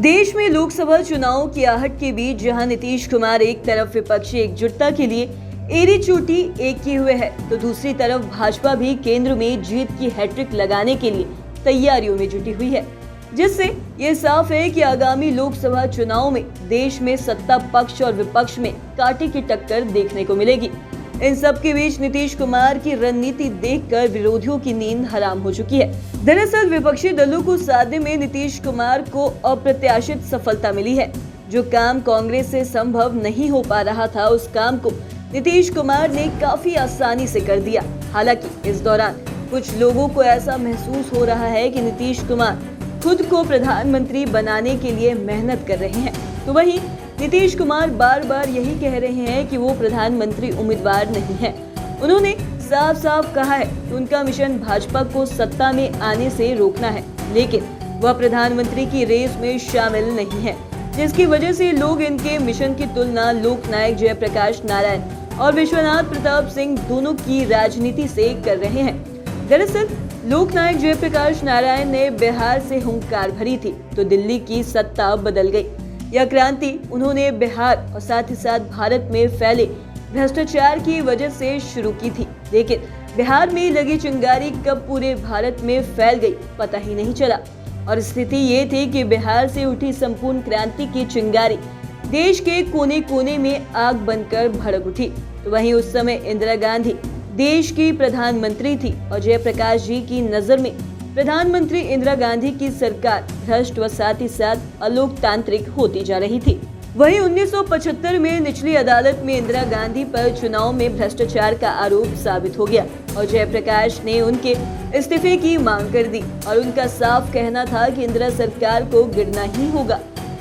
देश में लोकसभा चुनाव की आहट के बीच जहां नीतीश कुमार एक तरफ विपक्षी एकजुटता के लिए एड़ी चोटी एक किए हुए है, तो दूसरी तरफ भाजपा भी केंद्र में जीत की हैट्रिक लगाने के लिए तैयारियों में जुटी हुई है, जिससे ये साफ है कि आगामी लोकसभा चुनाव में देश में सत्ता पक्ष और विपक्ष में कांटे की टक्कर देखने को मिलेगी। इन सब के बीच नीतीश कुमार की रणनीति देखकर विरोधियों की नींद हराम हो चुकी है। दरअसल विपक्षी दलों को साधने में नीतीश कुमार को अप्रत्याशित सफलता मिली है। जो काम कांग्रेस से संभव नहीं हो पा रहा था, उस काम को नीतीश कुमार ने काफी आसानी से कर दिया। हालांकि इस दौरान कुछ लोगों को ऐसा महसूस हो रहा है कि नीतीश कुमार खुद को प्रधानमंत्री बनाने के लिए मेहनत कर रहे हैं, तो वहीं नीतीश कुमार बार बार यही कह रहे हैं कि वो प्रधानमंत्री उम्मीदवार नहीं हैं। उन्होंने साफ साफ कहा है कि उनका मिशन भाजपा को सत्ता में आने से रोकना है, लेकिन वह प्रधानमंत्री की रेस में शामिल नहीं है, जिसकी वजह से लोग इनके मिशन की तुलना लोकनायक जयप्रकाश नारायण और विश्वनाथ प्रताप सिंह दोनों की राजनीति से कर रहे हैं। दरअसल लोकनायक जयप्रकाश नारायण ने बिहार से हुंकार भरी थी, तो दिल्ली की सत्ता बदल गई। यह क्रांति उन्होंने बिहार और साथ ही साथ भारत में फैले भ्रष्टाचार की वजह से शुरू की थी, लेकिन बिहार में लगी चिंगारी कब पूरे भारत में फैल गई पता ही नहीं चला। और स्थिति ये थी कि बिहार से उठी संपूर्ण क्रांति की चिंगारी देश के कोने कोने में आग बनकर भड़क उठी। तो वहीं उस समय इंदिरा गांधी देश की प्रधानमंत्री थी और जयप्रकाश जी की नजर में प्रधानमंत्री इंदिरा गांधी की सरकार भ्रष्ट व साथ ही साथ अलोकतांत्रिक होती जा रही थी। वहीं 1975 में निचली अदालत में इंदिरा गांधी पर चुनाव में भ्रष्टाचार का आरोप साबित हो गया और जयप्रकाश ने उनके इस्तीफे की मांग कर दी और उनका साफ कहना था कि इंदिरा सरकार को गिरना ही होगा।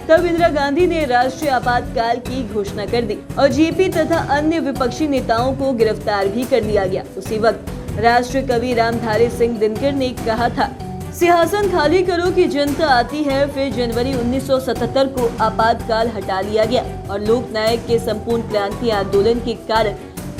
तब इंदिरा गांधी ने राष्ट्रीय आपातकाल की घोषणा कर दी और जेपी तथा अन्य विपक्षी नेताओं को गिरफ्तार भी कर लिया गया। उसी वक्त राष्ट्रीय कवि रामधारी सिंह दिनकर ने कहा था, सिंहासन खाली करो कि जनता आती है। फिर जनवरी 1977 को आपातकाल हटा लिया गया और लोकनायक के संपूर्ण क्रांति आंदोलन के कारण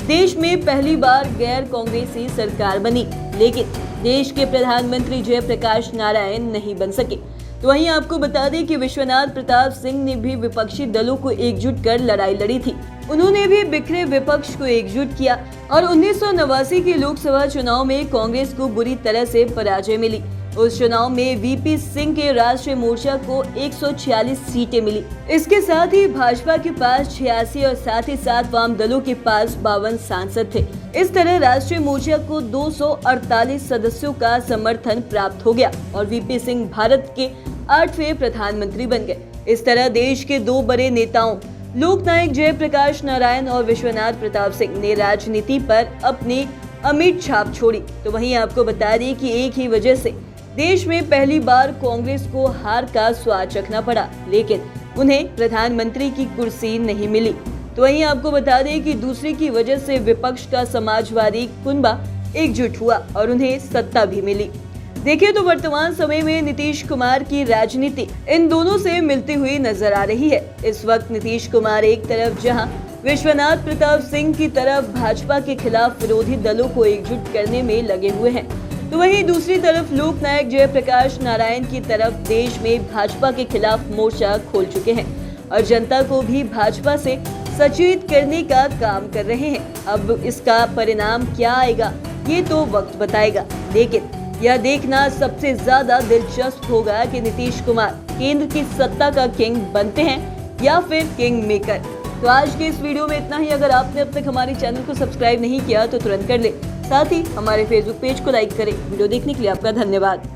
देश में पहली बार गैर कांग्रेसी सरकार बनी, लेकिन देश के प्रधानमंत्री जयप्रकाश नारायण नहीं बन सके। तो वहीं आपको बता दें कि विश्वनाथ प्रताप सिंह ने भी विपक्षी दलों को एकजुट कर लड़ाई लड़ी थी। उन्होंने भी बिखरे विपक्ष को एकजुट किया और 1989 के लोकसभा चुनाव में कांग्रेस को बुरी तरह से पराजय मिली। उस चुनाव में वीपी सिंह के राष्ट्रीय मोर्चा को 146 सीटें मिली। इसके साथ ही भाजपा के पास 86 और साथ ही साथ वाम दलों के पास 52 सांसद थे। इस तरह राष्ट्रीय मोर्चा को 248 सदस्यों का समर्थन प्राप्त हो गया और वीपी सिंह भारत के 8वें प्रधानमंत्री बन गए। इस तरह देश के दो बड़े नेताओं लोकनायक जयप्रकाश नारायण और विश्वनाथ प्रताप सिंह ने राजनीति पर अपनी अमिट छाप छोड़ी। तो वहीं आपको बता दें कि एक ही वजह से देश में पहली बार कांग्रेस को हार का स्वाद चखना पड़ा, लेकिन उन्हें प्रधानमंत्री की कुर्सी नहीं मिली। तो वहीं आपको बता दें कि दूसरी की वजह से विपक्ष का समाजवादी कुनबा एकजुट हुआ और उन्हें सत्ता भी मिली। देखिए तो वर्तमान समय में नीतीश कुमार की राजनीति इन दोनों से मिलती हुई नजर आ रही है। इस वक्त नीतीश कुमार एक तरफ जहां विश्वनाथ प्रताप सिंह की तरफ भाजपा के खिलाफ विरोधी दलों को एकजुट करने में लगे हुए हैं, तो वहीं दूसरी तरफ लोकनायक जयप्रकाश नारायण की तरफ देश में भाजपा के खिलाफ मोर्चा खोल चुके हैं और जनता को भी भाजपा से सचेत करने का काम कर रहे हैं। अब इसका परिणाम क्या आएगा ये तो वक्त बताएगा, लेकिन यह देखना सबसे ज्यादा दिलचस्प होगा कि नीतीश कुमार केंद्र की सत्ता का किंग बनते हैं या फिर किंग मेकर। तो आज के इस वीडियो में इतना ही। अगर आपने अब तक हमारे चैनल को सब्सक्राइब नहीं किया तो तुरंत कर ले, साथ ही हमारे फेसबुक पेज को लाइक करें। वीडियो देखने के लिए आपका धन्यवाद।